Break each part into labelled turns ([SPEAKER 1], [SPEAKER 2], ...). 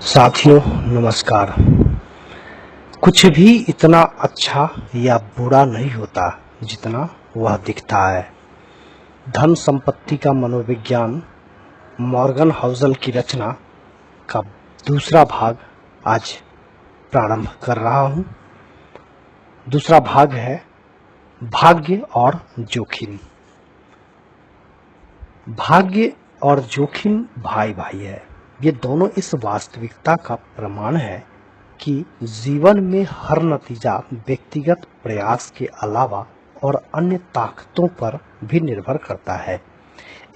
[SPEAKER 1] साथियों नमस्कार। कुछ भी इतना अच्छा या बुरा नहीं होता जितना वह दिखता है। धन संपत्ति का मनोविज्ञान, मॉर्गन हाउसल की रचना का दूसरा भाग आज प्रारंभ कर रहा हूं। दूसरा भाग है भाग्य और जोखिम। भाग्य और जोखिम भाई भाई है। ये दोनों इस वास्तविकता का प्रमाण है कि जीवन में हर नतीजा व्यक्तिगत प्रयास के अलावा और अन्य ताकतों पर भी निर्भर करता है।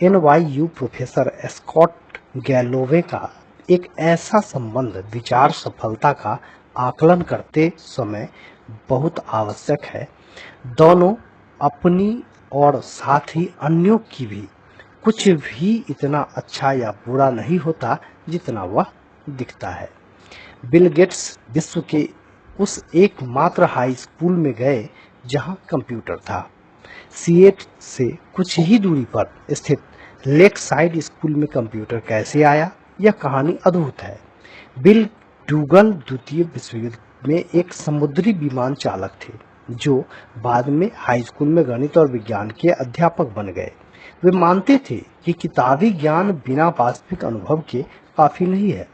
[SPEAKER 1] NYU प्रोफेसर स्कॉट गैलोवे का एक ऐसा संबंध विचार सफलता का आकलन करते समय बहुत आवश्यक है। दोनों अपनी और साथ ही अन्यों की भी कुछ भी इतना अच्छा या बुरा नहीं होता जितना वह दिखता है। बिल गेट्स विश्व के उस एकमात्र हाई स्कूल में गए जहां कंप्यूटर था। सिएट से कुछ ही दूरी पर स्थित लेक साइड स्कूल में कंप्यूटर कैसे आया, यह कहानी अद्भुत है। बिल डूगल द्वितीय विश्व युद्ध में एक समुद्री विमान चालक थे जो बाद में हाई स्कूल में गणित और विज्ञान के अध्यापक बन गए। वे मानते थे कि किताबी ज्ञान बिना वास्तविक अनुभव के काफी नहीं है।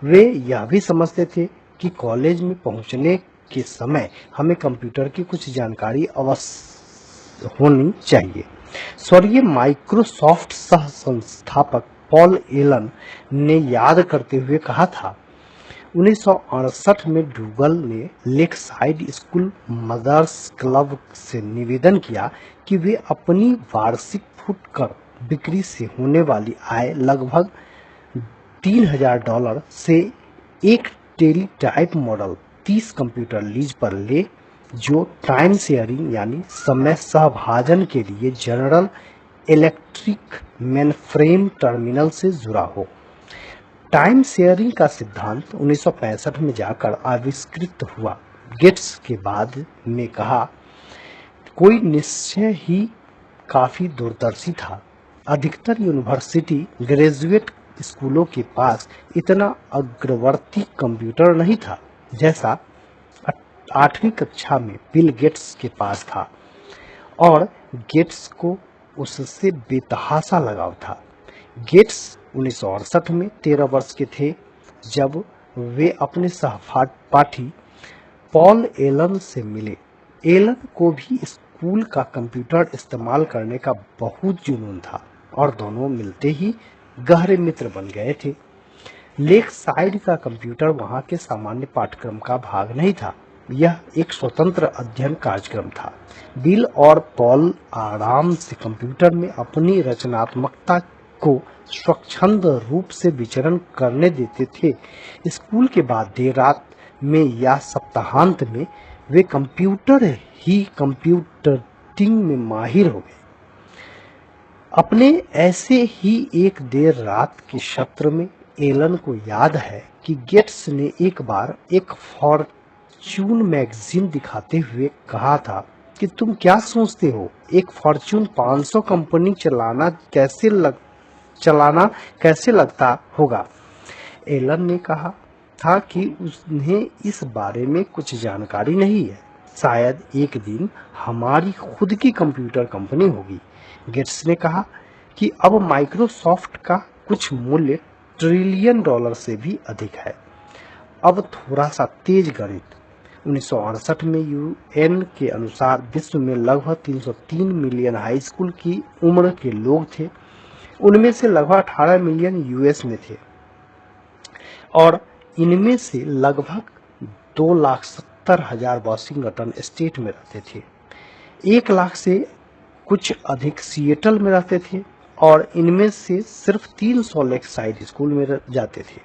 [SPEAKER 1] वे यह भी समझते थे कि कॉलेज में पहुंचने के समय हमें कंप्यूटर की कुछ जानकारी अवश्य होनी चाहिए। स्वर्गीय माइक्रोसॉफ्ट सह संस्थापक पॉल एलन ने याद करते हुए कहा था, 1968 में डूगल ने lake side school mothers club से निवेदन किया कि वे अपनी वार्षिक फुटकर बिक्री से होने वाली आय लगभग $3000 से एक टेलीटाइप मॉडल 30 कंप्यूटर लीज पर ले जो टाइम शेयरिंग यानी समय सहभाजन के लिए जनरल इलेक्ट्रिक मेनफ्रेम टर्मिनल से जुड़ा हो। टाइम शेयरिंग का सिद्धांत 1965 में जाकर आविष्कृत हुआ। गेट्स के बाद में कहा, कोई निश्चय ही काफी दूरदर्शी था। अधिकतर यूनिवर्सिटी ग्रेजुएट स्कूलों के पास इतना अग्रवर्ती कंप्यूटर नहीं था जैसा 8वीं कक्षा में बिल गेट्स के पास था, और गेट्स को उससे बेतहाशा लगाव था। गेट्स 1968 में 13 वर्ष के थे जब वे अपने सहपाठी पॉल एलन से मिले। एलन को भी स्कूल का कंप्यूटर इस्तेमाल करने का बहुत जुनून था और दोनों मिलते ही गहरे मित्र बन गए थे। लेक साइड का कंप्यूटर वहां के सामान्य पाठ्यक्रम का भाग नहीं था, यह एक स्वतंत्र अध्ययन कार्यक्रम था। बिल और पॉल आराम से कंप्यूटर में अपनी रचनात्मकता को स्वच्छंद रूप से विचरण करने देते थे। स्कूल के बाद देर रात में या सप्ताहांत में वे कंप्यूटिंग में माहिर हो गए। अपने ऐसे ही एक देर रात के सत्र में एलन को याद है कि गेट्स ने एक बार एक फॉर्च्यून मैगजीन दिखाते हुए कहा था कि तुम क्या सोचते हो, एक फॉर्च्यून 500 कंपनी चलाना कैसे लगता होगा। एलन ने कहा था कि उन्हें इस बारे में कुछ जानकारी नहीं है, शायद एक दिन हमारी खुद की कंप्यूटर कंपनी होगी। गेट्स ने कहा कि अब माइक्रोसॉफ्ट का कुछ मूल्य $1 ट्रिलियन से भी अधिक है। अब थोड़ा सा तेज गणित। 1968 में UN के अनुसार विश्व में लगभग 303 मिलियन हाई स्कूल की उम्र के लोग थे। उनमें से लगभग 18 मिलियन US में थे और इनमें से लगभग 2,70,000 वाशिंगटन स्टेट में रहते थे। 1 लाख से कुछ अधिक सिएटल में रहते थे और इनमें से सिर्फ 300 लेक साइड स्कूल में जाते थे।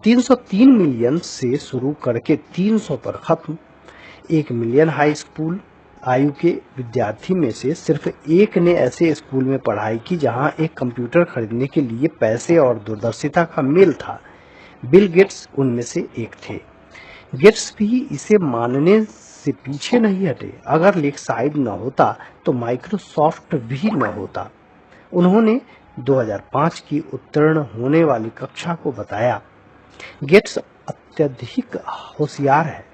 [SPEAKER 1] 303 मिलियन से शुरू करके 300 पर खत्म। 1 मिलियन हाई स्कूल आयु के विद्यार्थी में से सिर्फ एक ने ऐसे स्कूल में पढ़ाई की जहां एक कंप्यूटर खरीदने के लिए पैसे और दूरदर्शिता का मेल था। बिल गेट्स उनमें से एक थे। गेट्स भी इसे मानने से पीछे नहीं हटे। अगर लेक साइड न होता तो माइक्रोसॉफ्ट भी न होता। उन्होंने 2005 की उत्तीर्ण होने वाली कक्षा को बताया, गेट्स अत्यधिक होशियार है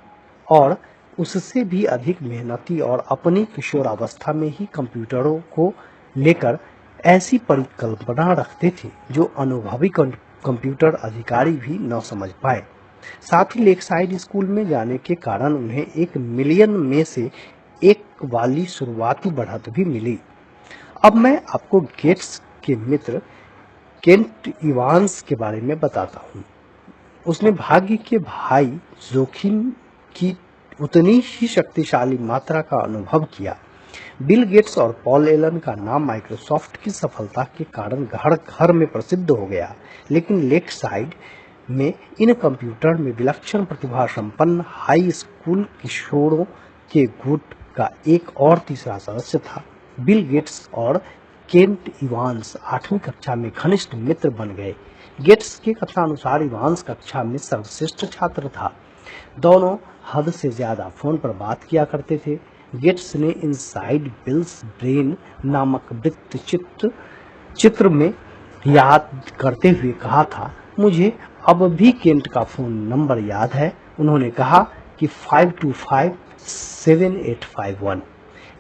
[SPEAKER 1] और उससे भी अधिक मेहनती और अपनी किशोरावस्था में ही कंप्यूटरों को लेकर ऐसी परिकल्पना रखते थे जो अनुभवी कंप्यूटर अधिकारी भी न समझ पाए। साथ ही लेकसाइड स्कूल में जाने के कारण उन्हें 1 मिलियन में से एक वाली शुरुआती बढ़त भी मिली। अब मैं आपको गेट्स के मित्र केंट इवांस के बारे में बताता हूँ। उसने भाग्य के भाई जोखिम की उतनी ही शक्तिशाली मात्रा का अनुभव किया। बिल गेट्स और पॉल एलन का नाम माइक्रोसॉफ्ट की सफलता के कारण घर घर में प्रसिद्ध हो गया, लेकिन लेकसाइड में इन कंप्यूटर में विलक्षण प्रतिभा संपन्न हाई स्कूल किशोरों के गुट का एक और तीसरा सदस्य था। बिल गेट्स और केंट इवांस 8वीं कक्षा में घनिष्ठ मित्र बन गए। गेट्स के कथनानुसार इवांस कक्षा में सर्वश्रेष्ठ छात्र था। दोनों हद से ज्यादा फोन पर बात किया करते थे। गेट्स ने इनसाइड बिल्स ब्रेन नामक वृत्त चित्र में याद करते हुए कहा था, मुझे अब भी केंट का फोन नंबर याद है। उन्होंने कहा कि 5257851।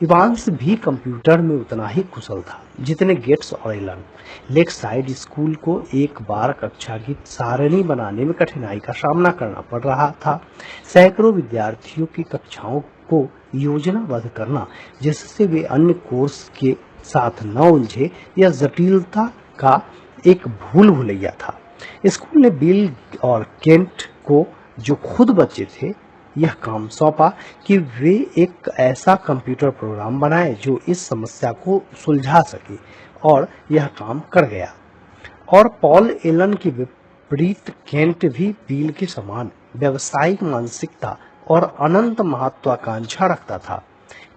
[SPEAKER 1] इवांस भी कंप्यूटर में उतना ही कुशल था जितने गेट्स और एलन। लेकसाइड स्कूल को एक बार कक्षा की सारणी बनाने में कठिनाई का सामना करना पड़ रहा था। सैकड़ों विद्यार्थियों की कक्षाओं को योजनाबद्ध करना, जिससे वे अन्य कोर्स के साथ न उलझे, यह जटिलता का एक भूल भुलैया था। स्कूल ने बिल और केंट को, जो खुद बच्चे थे, यह काम सौंपा कि वे एक ऐसा कंप्यूटर प्रोग्राम बनाएं जो इस समस्या को सुलझा सके, और यह काम कर गया। और पॉल एलन के विपरीत केंट भी बिल के समान व्यावसायिक मानसिकता और अनंत महत्वाकांक्षा रखता था।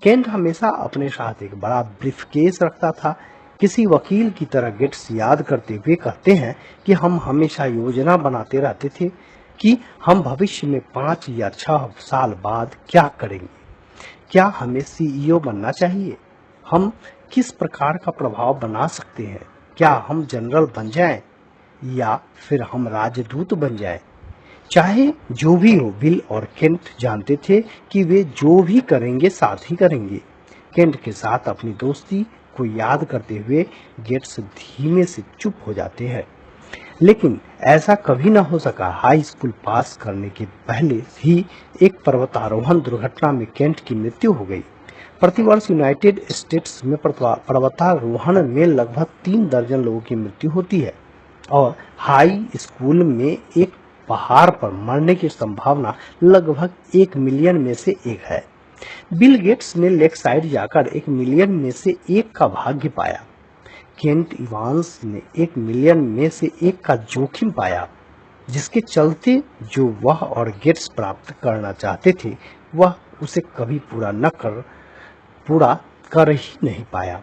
[SPEAKER 1] केंट हमेशा अपने साथ एक बड़ा ब्रीफकेस रखता था। किसी वकील की तरह गेट्स याद करते हुए कहते हैं कि हम हमेशा योजना बनाते रहते थे कि हम भविष्य में 5 या 6 साल बाद क्या करेंगे। क्या हमें सीईओ बनना चाहिए? हम किस प्रकार का प्रभाव बना सकते हैं? क्या हम जनरल बन जाएं या फिर हम राजदूत बन जाएं? चाहे जो भी हो, बिल और केंट जानते थे कि वे जो भी करेंगे साथ ही करेंगे। केंट के साथ अपनी दोस्ती को याद करते हुए गेट्स धीमे से चुप हो जाते हैं। लेकिन ऐसा कभी न हो सका। हाई स्कूल पास करने के पहले ही एक पर्वतारोहण दुर्घटना में केंट की मृत्यु हो गई। प्रतिवर्ष यूनाइटेड स्टेट्स में पर्वतारोहण में लगभग 3 दर्जन लोगों की मृत्यु होती है, और हाई स्कूल में एक पहाड़ पर मरने की संभावना लगभग 1 मिलियन में से एक है। बिल गेट्स ने लेकसाइड जाकर 1 मिलियन में से एक का भाग्य पाया। केंट इवांस ने 1 मिलियन में से एक का जोखिम पाया, जिसके चलते जो वह और गेट्स प्राप्त करना चाहते थे, वह उसे कभी पूरा कर ही नहीं पाया।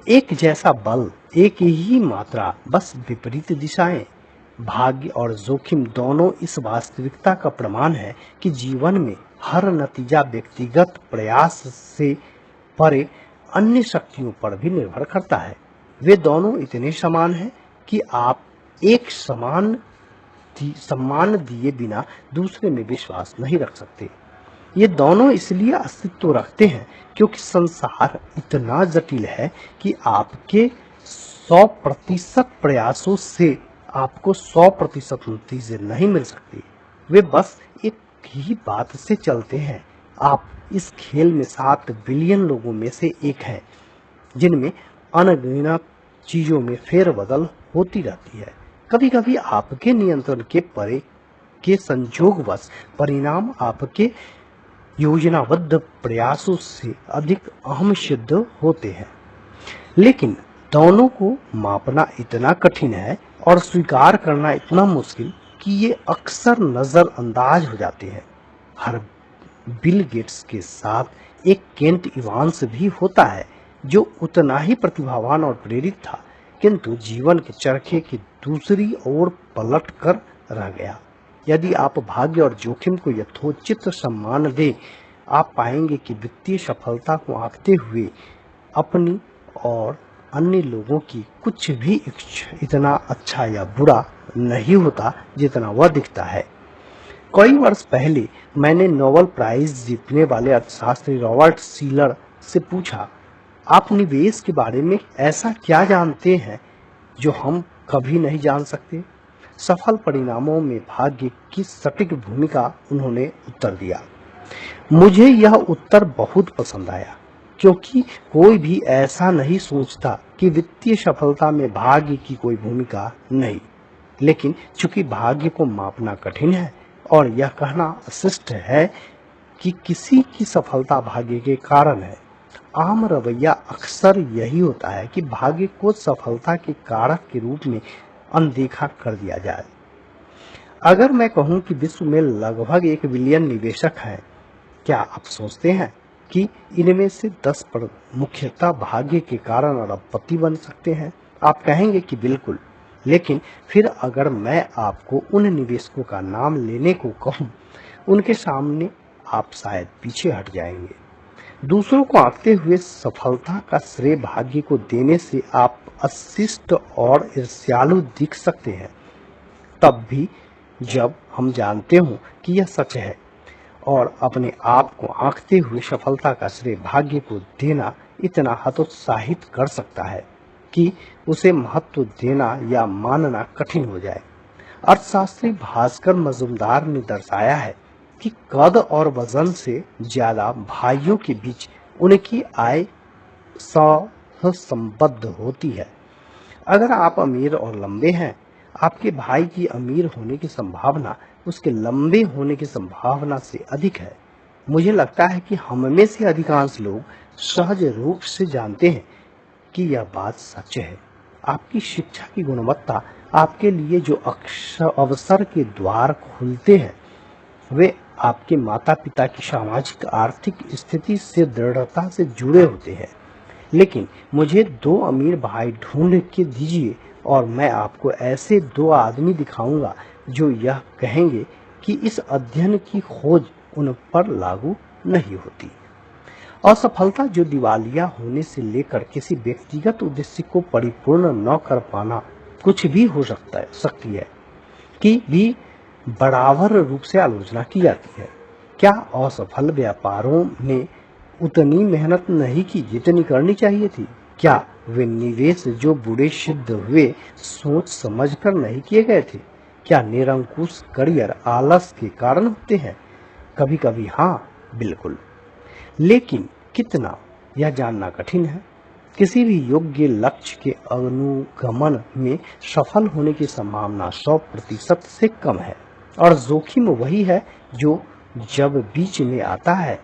[SPEAKER 1] एक जैसा बल, एक ही मात्रा, बस विपरीत दिशाएं। भाग्य और जोखिम दोनों इस वास्तविकता का प्रमाण है कि जीवन में हर नतीजा व्यक्तिगत प्रयास से परे अन्य शक्तियों पर भी निर्भर करता है। वे दोनों इतने समान हैं कि आप एक सम्मान दिए बिना दूसरे में विश्वास नहीं रख सकते। ये दोनों इसलिए अस्तित्व रखते हैं क्योंकि संसार इतना जटिल है कि आपके 100% प्रयासों से आपको 100% नतीजे नहीं मिल सकते। वे बस एक ही बात से चलते हैं। आप इस खेल में 7 बिलियन लोगों में से एक हैं, जिनमें अनगिनत चीजों में फेरबदल होती रहती है। कभी कभी आपके नियंत्रण के परे के संजोगवश परिणाम आपके योजनाबद्ध प्रयासों से अधिक अहम सिद्ध होते हैं, लेकिन दोनों को मापना इतना कठिन है और स्वीकार करना इतना मुश्किल कि ये अक्सर नजरअंदाज हो जाते हैं। हर बिल गेट्स के साथ एक केंट इवांस भी होता है, जो उतना ही प्रतिभावान और प्रेरित था, किंतु जीवन के चरखे की दूसरी ओर पलट कर रह गया। यदि आप भाग्य और जोखिम को यथोचित सम्मान दें, आप पाएंगे कि वित्तीय सफलता को आंकते हुए अपनी और अन्य लोगों की कुछ भी इतना अच्छा या बुरा नहीं होता जितना वह दिखता है। कई वर्ष पहले मैंने नोबेल प्राइज जीतने वाले अर्थशास्त्री रॉबर्ट सीलर से पूछा, आप निवेश के बारे में ऐसा क्या जानते हैं जो हम कभी नहीं जान सकते? सफल परिणामों में भाग्य की सटीक भूमिका उन्होंने उत्तर दिया। मुझे यह उत्तर बहुत पसंद आया, क्योंकि कोई भी ऐसा नहीं सोचता कि वित्तीय सफलता में भाग्य की कोई भूमिका नहीं। लेकिन चूंकि भाग्य को मापना कठिन है और यह कहना अशिष्ट है कि किसी की सफलता भाग्य के कारण है, आम रवैया अक्सर यही होता है कि भाग्य को सफलता के कारक के रूप में अनदेखा कर दिया जाए। अगर मैं कहूं कि विश्व में लगभग 1 बिलियन निवेशक हैं, क्या आप सोचते हैं कि इनमें से 10 पर मुख्यतः भाग्य के कारण अरबपति बन सकते हैं? आप कहेंगे कि बिल्कुल। लेकिन फिर अगर मैं आपको उन निवेशकों का नाम लेने को कहूं, उनके सामने आप शायद पीछे हट जाएंगे। दूसरों को आंकते हुए सफलता का श्रेय भाग्य को देने से आप अशिष्ट और ईर्ष्यालु दिख सकते हैं, तब भी जब हम जानते हों कि यह सच है। और अपने आप को आंकते हुए सफलता का श्रेय भाग्य को देना इतना हतोत्साहित कर सकता है कि उसे महत्व देना या मानना कठिन हो जाए। अर्थशास्त्री भास्कर मजूमदार ने दर्शाया है कि कद और वजन से ज्यादा भाइयों के बीच उनकी आय सहसंबद्ध होती है। अगर आप अमीर और लंबे हैं, आपके भाई की अमीर होने की संभावना उसके लंबे होने की संभावना से अधिक है। मुझे लगता है कि हम में से अधिकांश लोग सहज रूप से जानते हैं कि यह बात सच है। आपकी शिक्षा की गुणवत्ता आपके लिए जो अवसर के द्वार खुलते हैं, वे आपके माता पिता की सामाजिक आर्थिक स्थिति से दृढ़ता से जुड़े होते हैं। लेकिन मुझे 2 अमीर भाई ढूंढ के दीजिए और मैं आपको ऐसे 2 आदमी दिखाऊंगा जो यह कहेंगे कि इस अध्ययन की खोज उन पर लागू नहीं होती। असफलता जो दिवालिया होने से लेकर किसी व्यक्तिगत उद्देश्य को परिपूर्ण न कर पाना कुछ भी हो सकती है कि भी बराबर रूप से आलोचना की जाती है। क्या असफल व्यापारों ने उतनी मेहनत नहीं की जितनी करनी चाहिए थी? क्या वे निवेश जो बुरे सिद्ध हुए सोच समझकर नहीं किए गए थे? क्या निरंकुश करियर आलस के कारण होते हैं? कभी कभी हाँ, बिल्कुल। लेकिन कितना, यह जानना कठिन है। किसी भी योग्य लक्ष्य के अनुगमन में सफल होने की संभावना 100% से कम है और जोखिम वही है जो जब बीच में आता है,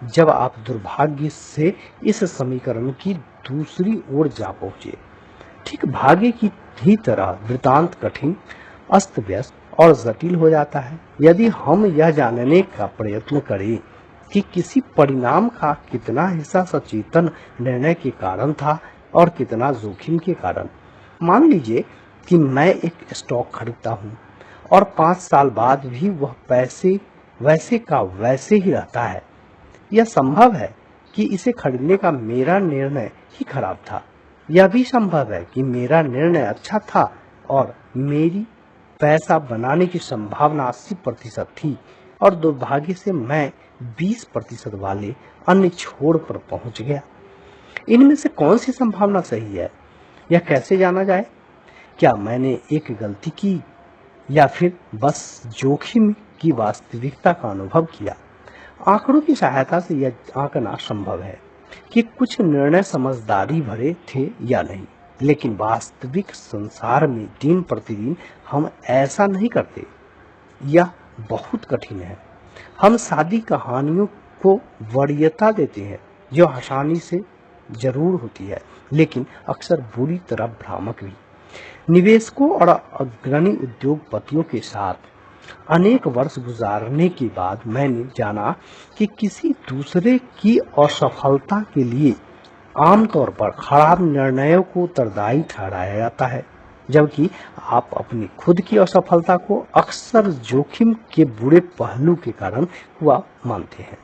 [SPEAKER 1] जब आप दुर्भाग्य से इस समीकरण की दूसरी ओर जा पहुंचे। ठीक भाग्य की ही तरह वृतांत कठिन, अस्त व्यस्त और जटिल हो जाता है। यदि हम यह जानने का प्रयत्न करें कि किसी परिणाम का कितना हिस्सा सचेतन निर्णय के कारण था और कितना जोखिम के कारण। मान लीजिए कि मैं एक स्टॉक खरीदता हूँ और 5 साल बाद भी वह पैसे वैसे का वैसे ही रहता है। यह संभव है कि इसे खरीदने का मेरा निर्णय ही खराब था। यह भी संभव है कि मेरा निर्णय अच्छा था और मेरी पैसा बनाने की संभावना 80% थी और दुर्भाग्य से मैं 20% वाले अन्य छोर पर पहुंच गया। इनमें से कौन सी संभावना सही है, यह कैसे जाना जाए? क्या मैंने एक गलती की या फिर बस जोखिम की वास्तविकता का अनुभव किया? आंकड़ों की सहायता से यह आंकना संभव है कि कुछ निर्णय समझदारी भरे थे या नहीं, लेकिन वास्तविक संसार में दिन प्रतिदिन हम ऐसा नहीं करते। यह बहुत कठिन है। हम सादी कहानियों को वरीयता देते हैं जो आसानी से जरूर होती है, लेकिन अक्सर बुरी तरह भ्रामक भी। निवेशकों और अग्रणी उद्योगपतियों के साथ अनेक वर्ष गुजारने के बाद मैंने जाना कि किसी दूसरे की असफलता के लिए आमतौर पर खराब निर्णयों को उत्तरदायी ठहराया जाता है, जबकि आप अपनी खुद की असफलता को अक्सर जोखिम के बुरे पहलू के कारण हुआ मानते हैं।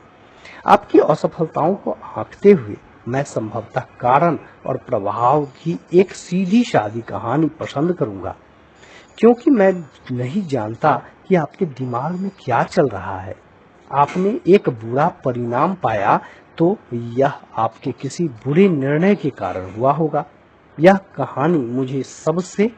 [SPEAKER 1] आपकी असफलताओं को आंकते हुए मैं संभवतः कारण और प्रभाव की एक सीधी सादी कहानी पसंद करूंगा, क्योंकि मैं नहीं जानता कि आपके दिमाग में क्या चल रहा है। आपने एक बुरा परिणाम पाया तो यह आपके किसी बुरे निर्णय के कारण हुआ होगा। यह कहानी मुझे सबसे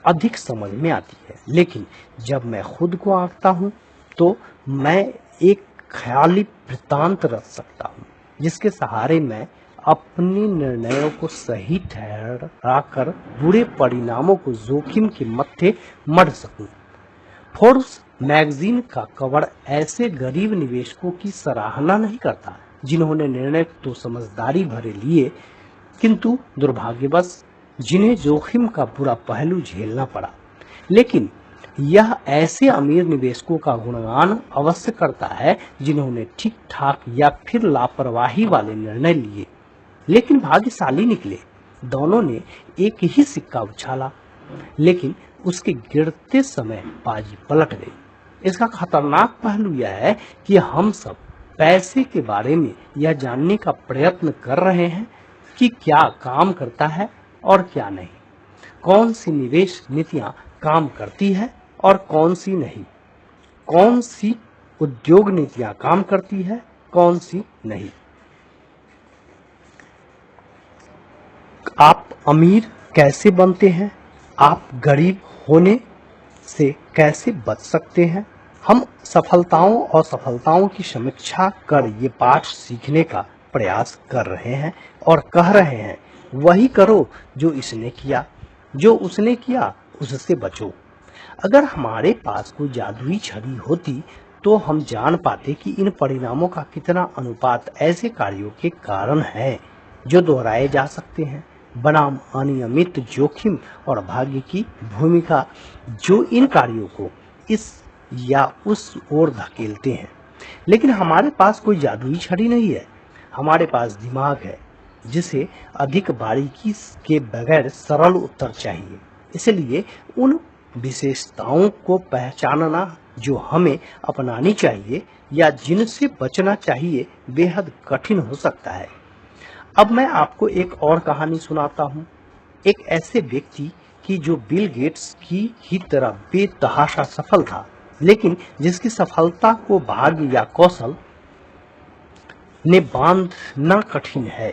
[SPEAKER 1] अधिक समझ में आती है, लेकिन जब मैं खुद को आंकता हूँ तो मैं एक ख्याली वृत्तांत रच सकता हूँ जिसके सहारे मैं अपने निर्णयों को सही ठहराकर बुरे परिणामों को जोखिम के मत्थे मढ़ सकूं। फोर्ब्स मैगजीन का कवर ऐसे गरीब निवेशकों की सराहना नहीं करता जिन्होंने निर्णय तो समझदारी भरे लिए, किंतु दुर्भाग्यवश जिन्हें जोखिम का बुरा पहलू झेलना पड़ा। लेकिन यह ऐसे अमीर निवेशकों का गुणगान अवश्य करता है जिन्होंने ठीक ठाक या फिर लापरवाही वाले निर्णय लिए लेकिन भाग्यशाली निकले। दोनों ने एक ही सिक्का उछाला, लेकिन उसके गिरते समय बाजी पलट गई। इसका खतरनाक पहलू यह है कि हम सब पैसे के बारे में यह जानने का प्रयत्न कर रहे हैं कि क्या काम करता है और क्या नहीं, कौन सी निवेश नीतियां काम करती है और कौन सी नहीं, कौन सी उद्योग नीतियां काम करती है, कौन सी नहीं। आप अमीर कैसे बनते हैं, आप गरीब होने से कैसे बच सकते हैं। हम सफलताओं और सफलताओं की समीक्षा कर ये पाठ सीखने का प्रयास कर रहे हैं और कह रहे हैं वही करो जो इसने किया, जो उसने किया उससे बचो। अगर हमारे पास कोई जादुई छड़ी होती तो हम जान पाते कि इन परिणामों का कितना अनुपात ऐसे कार्यों के कारण है जो दोहराए जा सकते हैं बनाम अनियमित जोखिम और भाग्य की भूमिका जो इन कार्यों को इस या उस ओर धकेलते हैं। लेकिन हमारे पास कोई जादुई छड़ी नहीं है, हमारे पास दिमाग है जिसे अधिक बारीकी के बगैर सरल उत्तर चाहिए। इसलिए उन विशेषताओं को पहचानना जो हमें अपनानी चाहिए या जिनसे बचना चाहिए बेहद कठिन हो सकता है। अब मैं आपको एक और कहानी सुनाता हूँ, एक ऐसे व्यक्ति की जो बिल गेट्स की ही तरह बेतहाशा सफल था, लेकिन जिसकी सफलता को भाग्य या कौशल ने बांधना कठिन है।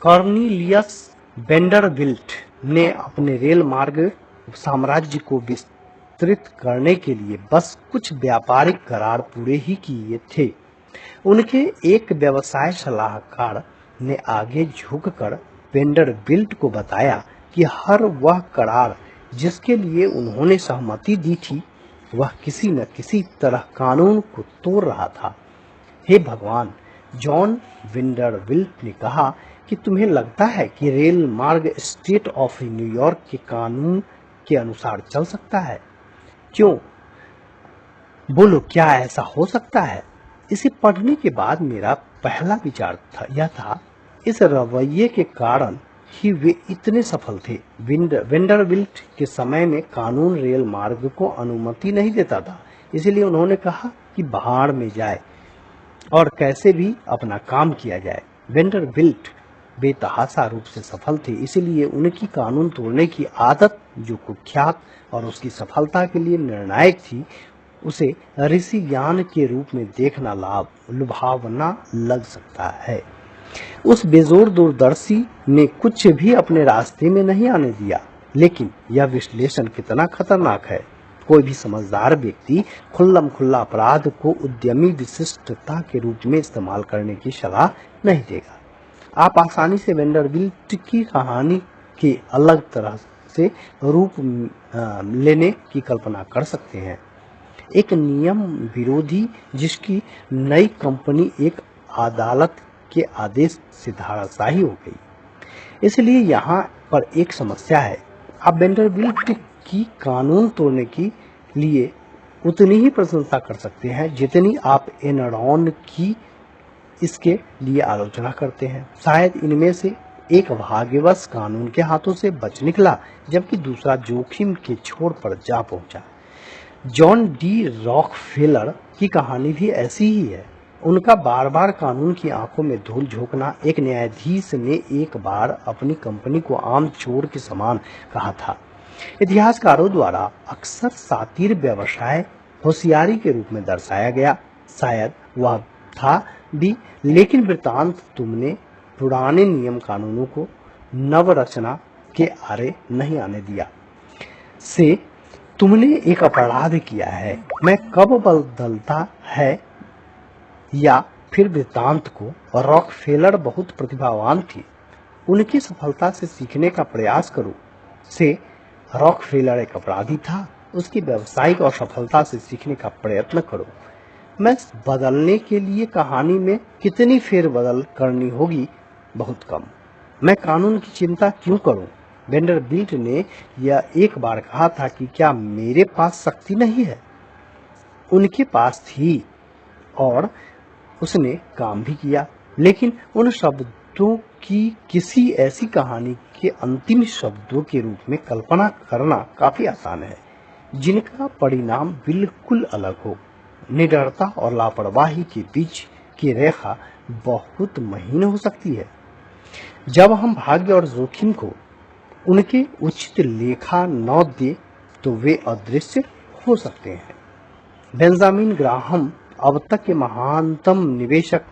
[SPEAKER 1] कॉर्नेलियस वेंडरबिल्ट ने अपने रेल मार्ग साम्राज्य को विस्तृत करने के लिए बस कुछ व्यापारिक करार पूरे ही किए थे। उनके एक व्यवसाय सलाहकार ने आगे झुककर वेंडरबिल्ट को बताया कि हर वह करार जिसके लिए उन्होंने सहमति दी थी वह किसी न किसी तरह कानून को तोड़ रहा था। हे भगवान, जॉन वेंडरबिल्ट ने कहा कि तुम्हें लगता है कि रेल मार्ग स्टेट ऑफ न्यूयॉर्क के कानून के अनुसार चल सकता है? क्यों? बोलो, क्या ऐसा हो सकता है? इसे पढ़ने के बाद मेरा पहला विचार यह था, इस रवैये के कारण ही वे इतने सफल थे। वेंडरबिल्ट के समय में कानून रेल मार्ग को अनुमति नहीं देता था, इसलिए उन्होंने कहा कि भाड़ में जाए और कैसे भी अपना काम किया जाए। वेंडरबिल्ट बेतहाशा रूप से सफल थे, इसलिए उनकी कानून तोड़ने की आदत जो कुख्यात और उसकी सफलता के लिए निर्णायक थी, उसे ऋषि ज्ञान के रूप में देखना लुभावना लग सकता है। उस बेजोर दूरदर्शी ने कुछ भी अपने रास्ते में नहीं आने दिया, लेकिन यह विश्लेषण कितना खतरनाक है। कोई भी समझदार व्यक्ति खुल्लम खुल्ला अपराध को उद्यमी विशिष्टता के रूप में इस्तेमाल करने की सलाह नहीं देगा। आप आसानी से वेंडरबिल्ट की कहानी के अलग तरह से रूप लेने की कल्पना कर सकते हैं। एक नियम विरोधी जिसकी नई कंपनी एक अदालत के आदेश से धराशायी हो गई। इसलिए यहाँ पर एक समस्या है। आप वेंडरबिल्ट की कानून तोड़ने के लिए उतनी ही प्रशंसा कर सकते हैं जितनी आप एनरॉन की इसके लिए आलोचना करते हैं। शायद इनमें से एक भाग्यवश कानून के हाथों से बच निकला, जबकि दूसरा जोखिम के छोर पर जा पहुंचा। जॉन डी रॉकफेलर की कहानी भी ऐसी ही है। उनका बार बार कानून की आंखों में धूल झोंकना। एक न्यायाधीश ने एक बार अपनी कंपनी को आम चोर के समान कहा था। इतिहासकारों द्वारा अक्सर सातिर व्यवसाय होशियारी के रूप में दर्शाया गया, शायद वह था भी, लेकिन वृतांत तुमने पुराने नियम कानूनों को नवरचना के आरे नहीं आने दिया से तुमने एक अपराध किया है। मैं कब बदलता है या फिर वृतांत को। रॉकफेलर बहुत प्रतिभावान थी, उनकी सफलता से सीखने का प्रयास करो। से रॉकफेलर एक अपराधी था, उसकी व्यावसायिक और सफलता से सीखने का प्रयत्न करो। मैं बदलने के लिए कहानी में कितनी फेरबदल करनी होगी? बहुत कम। मैं कानून की चिंता क्यों करूं? वेंडरबिल्ट ने यह एक बार कहा था कि क्या मेरे पास शक्ति नहीं है? उनके पास थी और उसने काम भी किया, लेकिन उन शब्दों की किसी ऐसी कहानी के अंतिम शब्दों के रूप में कल्पना करना काफी आसान है जिनका परिणाम बिल्कुल अलग हो। निडरता और लापरवाही के बीच की रेखा बहुत महीन हो सकती है। जब हम भाग्य और जोखिम को उनके उचित लेखा न दे तो वे अदृश्य हो सकते हैं। बेंजामिन ग्राहम अब तक के महानतम निवेशक,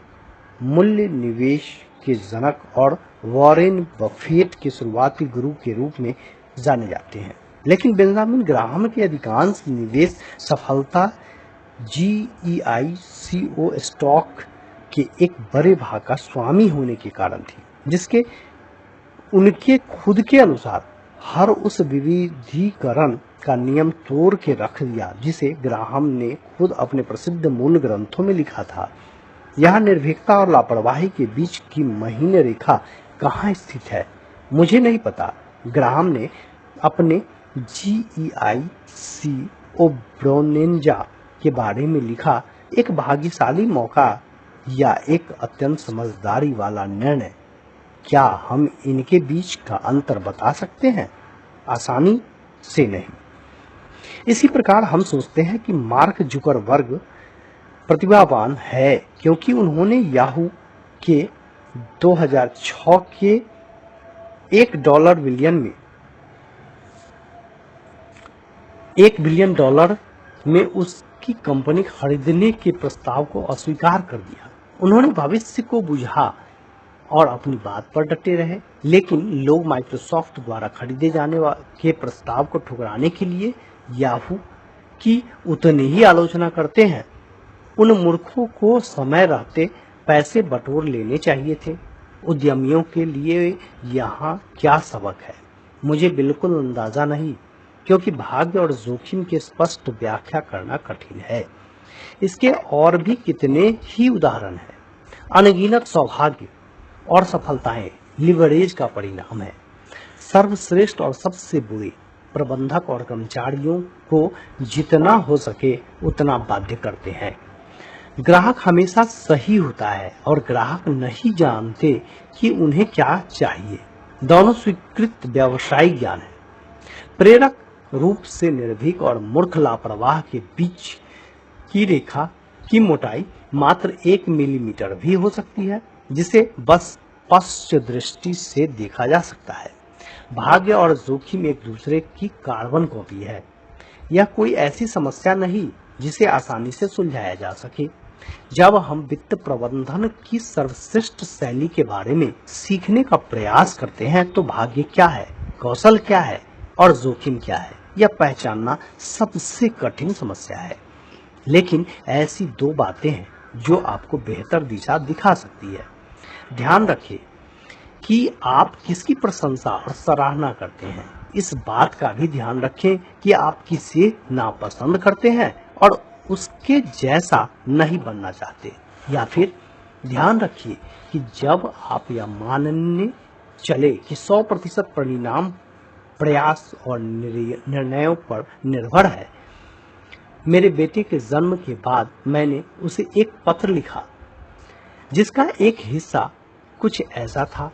[SPEAKER 1] मूल्य निवेश के जनक और वॉरेन बफेट के शुरुआती गुरु के रूप में जाने जाते हैं, लेकिन बेंजामिन ग्राहम के अधिकांश निवेश सफलता GEICO स्टॉक के एक बड़े भाग का स्वामी होने के कारण थी, जिसके उनके खुद के अनुसार हर उस विविधीकरण का नियम तोड़ के रख दिया जिसे ग्राहम ने खुद अपने प्रसिद्ध मूल ग्रंथों में लिखा था। यहाँ निर्भीकता और लापरवाही के बीच की महीन रेखा कहाँ स्थित है मुझे नहीं पता। ग्राहम ने अपने GEICO ब्रोनेंजा के बारे में लिखा, एक भाग्यशाली मौका या एक अत्यंत समझदारी वाला निर्णय। क्या हम इनके बीच का अंतर बता सकते हैं? आसानी से नहीं। इसी प्रकार हम सोचते हैं कि मार्क जुकरबर्ग प्रतिभावान है क्योंकि उन्होंने याहू के 2006 के $1 बिलियन में उसकी कंपनी खरीदने के प्रस्ताव को अस्वीकार कर दिया। उन्होंने भविष्य को बुझा और अपनी बात पर डटे रहे, लेकिन लोग माइक्रोसॉफ्ट द्वारा खरीदे जाने के प्रस्ताव को ठुकराने के लिए याहू की उतनी ही आलोचना करते हैं। उन मूर्खों को समय रहते पैसे बटोर लेने चाहिए थे। उद्यमियों के लिए यहाँ क्या सबक है मुझे बिल्कुल अंदाजा नहीं, क्योंकि भाग्य और जोखिम की स्पष्ट व्याख्या करना कठिन है। इसके और भी कितने ही उदाहरण हैं। अनगिनत सौभाग्य और सफलताएं लिवरेज का परिणाम है। सर्वश्रेष्ठ और सबसे बुरे प्रबंधक और कर्मचारियों को जितना हो सके उतना बाध्य करते हैं। ग्राहक हमेशा सही होता है और ग्राहक नहीं जानते कि उन्हें क्या चाहिए। दोनों स्वीकृत व्यावसायिक ज्ञान है। प्रेरक रूप से निर्भीक और मूर्ख लापरवाह के बीच की रेखा की मोटाई मात्र 1 मिलीमीटर भी हो सकती है, जिसे बस पश्च दृष्टि से देखा जा सकता है। भाग्य और जोखिम एक दूसरे की कार्बन कॉपी है। यह कोई ऐसी समस्या नहीं जिसे आसानी से सुलझाया जा सके। जब हम वित्त प्रबंधन की सर्वश्रेष्ठ शैली के बारे में सीखने का प्रयास करते हैं तो भाग्य क्या है, कौशल क्या है और जोखिम क्या है, यह पहचानना सबसे कठिन समस्या है। लेकिन ऐसी 2 बातें हैं जो आपको बेहतर दिशा दिखा सकती है। ध्यान रखें कि आप किसकी प्रशंसा और सराहना करते हैं। इस बात का भी ध्यान रखें कि आप किसे नापसंद करते हैं और उसके जैसा नहीं बनना चाहते। या फिर ध्यान रखिए कि जब आप यह मानने चले कि 100% परिणाम प्रयास और निर्णयों पर निर्भर है। मेरे बेटे के जन्म के बाद मैंने उसे एक पत्र लिखा जिसका एक हिस्सा कुछ ऐसा था,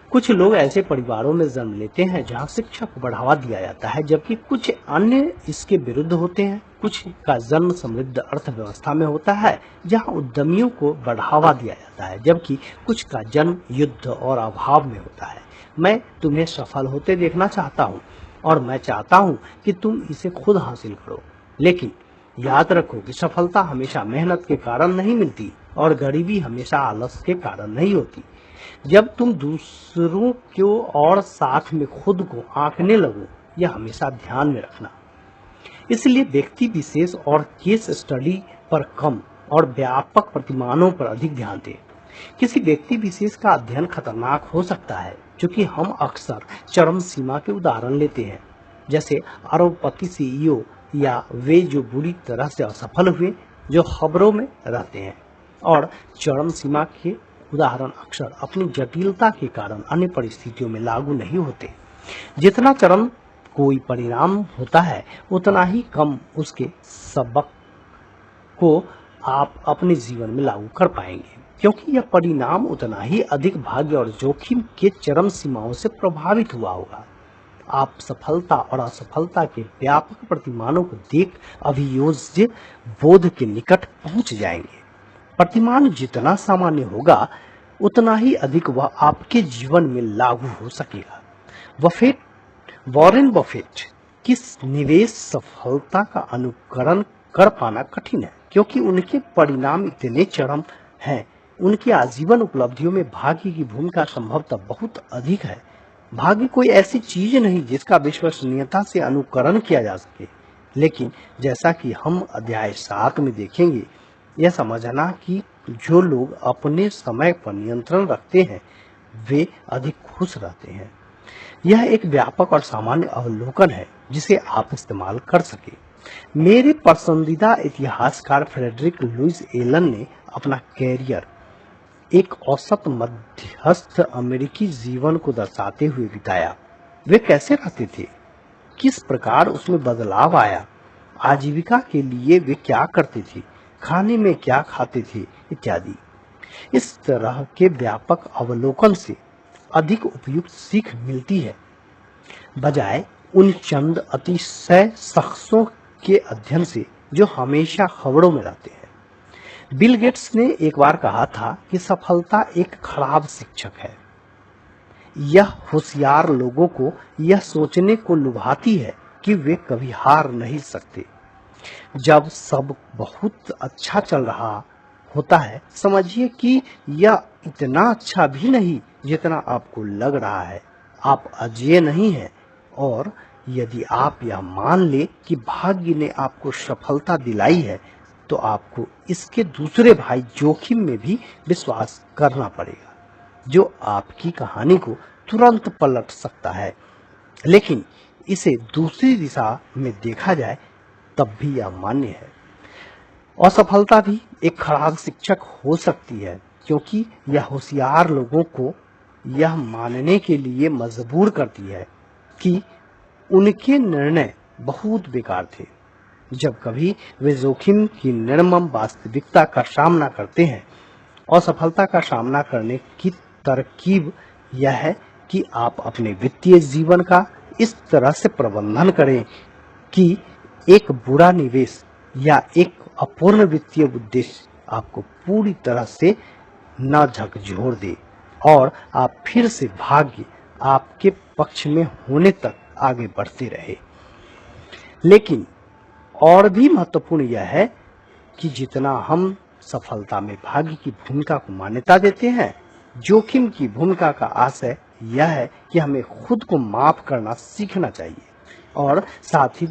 [SPEAKER 1] कुछ लोग ऐसे परिवारों में जन्म लेते हैं जहां शिक्षा को बढ़ावा दिया जाता है, जबकि कुछ अन्य इसके विरुद्ध होते हैं। कुछ का जन्म समृद्ध अर्थव्यवस्था में होता है जहां उद्यमियों को बढ़ावा दिया जाता है, जबकि कुछ का जन्म युद्ध और अभाव में होता है। मैं तुम्हें सफल होते देखना चाहता हूं और मैं चाहता हूं कि तुम इसे खुद हासिल करो। लेकिन याद रखो कि सफलता हमेशा मेहनत के कारण नहीं मिलती और गरीबी हमेशा आलस के कारण नहीं होती। जब तुम दूसरों को और साथ में खुद को आंकने लगो, यह हमेशा ध्यान में रखना। इसलिए व्यक्ति विशेष और केस स्टडी पर कम और व्यापक प्रतिमानों पर अधिक ध्यान दें। किसी व्यक्ति विशेष का अध्ययन खतरनाक हो सकता है, क्योंकि हम अक्सर चरम सीमा के उदाहरण लेते हैं, जैसे अरबपति सीईओ या वे जो बुरी तरह से असफल हुए, जो खबरों में रहते हैं। और चरम सीमा के उदाहरण अक्सर अपनी जटिलता के कारण अन्य परिस्थितियों में लागू नहीं होते। जितना चरम कोई परिणाम होता है, उतना ही कम उसके सबक को आप अपने जीवन में लागू कर पाएंगे, क्योंकि यह परिणाम उतना ही अधिक भाग्य और जोखिम के चरम सीमाओं से प्रभावित हुआ होगा। आप सफलता और असफलता के व्यापक प्रतिमानों को देख अभियोज्य बोध के निकट पहुंच जाएंगे। प्रतिमान जितना सामान्य होगा, उतना ही अधिक वह आपके जीवन में लागू हो सकेगा। वॉरेन बफेट की निवेश सफलता का अनुकरण कर पाना कठिन है, क्योंकि उनके परिणाम इतने चरम हैं। उनकी आजीवन उपलब्धियों में भाग्य की भूमिका संभवतः बहुत अधिक है। भाग्य कोई ऐसी चीज नहीं जिसका विश्वसनीयता से अनुकरण किया जा सके, लेकिन जैसा कि हम अध्याय 7 में देखेंगे, यह समझना कि जो लोग अपने समय पर नियंत्रण रखते हैं वे अधिक खुश रहते हैं। यह एक व्यापक और सामान्य अवलोकन है जिसे आप इस्तेमाल कर सके। मेरे पसंदीदा इतिहासकार फ्रेडरिक लुइस एलन ने अपना कैरियर एक औसत मध्यस्थ अमेरिकी जीवन को दर्शाते हुए बिताया। वे कैसे रहते थे, किस प्रकार उसमें बदलाव आया, आजीविका के लिए वे क्या करते थे, खाने में क्या खाते थे इत्यादि। इस तरह के व्यापक अवलोकन से अधिक उपयुक्त सीख मिलती है, बजाय उन चंद अतिशय शख्सों के अध्ययन से जो हमेशा खबरों में रहते हैं। बिल गेट्स ने एक बार कहा था कि सफलता एक खराब शिक्षक है। यह होशियार लोगों को यह सोचने को लुभाती है कि वे कभी हार नहीं सकते। जब सब बहुत अच्छा चल रहा होता है, समझिए कि यह इतना अच्छा भी नहीं जितना आपको लग रहा है। आप अजेय नहीं हैं, और यदि आप यह मान ले कि भाग्य ने आपको सफलता दिलाई है, तो आपको इसके दूसरे भाई जोखिम में भी विश्वास करना पड़ेगा, जो आपकी कहानी को तुरंत पलट सकता है। लेकिन इसे दूसरी दिशा में देखा जाए तब भी यह मान्य है। असफलता भी एक खराब शिक्षक हो सकती है, क्योंकि यह होशियार लोगों को यह मानने के लिए मजबूर करती है कि उनके निर्णय बहुत बेकार थे। जब कभी वे जोखिम की निर्मम वास्तविकता का सामना करते हैं, असफलता का सामना करने की तरकीब यह है कि आप अपने वित्तीय जीवन का इस तरह से प्रबंधन करें कि एक बुरा निवेश या एक अपूर्ण वित्तीय उद्देश्य आपको पूरी तरह से न झकझोर दे और आप फिर से भाग्य आपके पक्ष में होने तक आगे बढ़ते रहे। लेकिन और भी महत्वपूर्ण यह है कि जितना हम सफलता में भाग्य की भूमिका को मान्यता देते हैं, जोखिम की भूमिका का आशय यह है कि हमें खुद को माफ करना सीखना चाहिए और साथ ही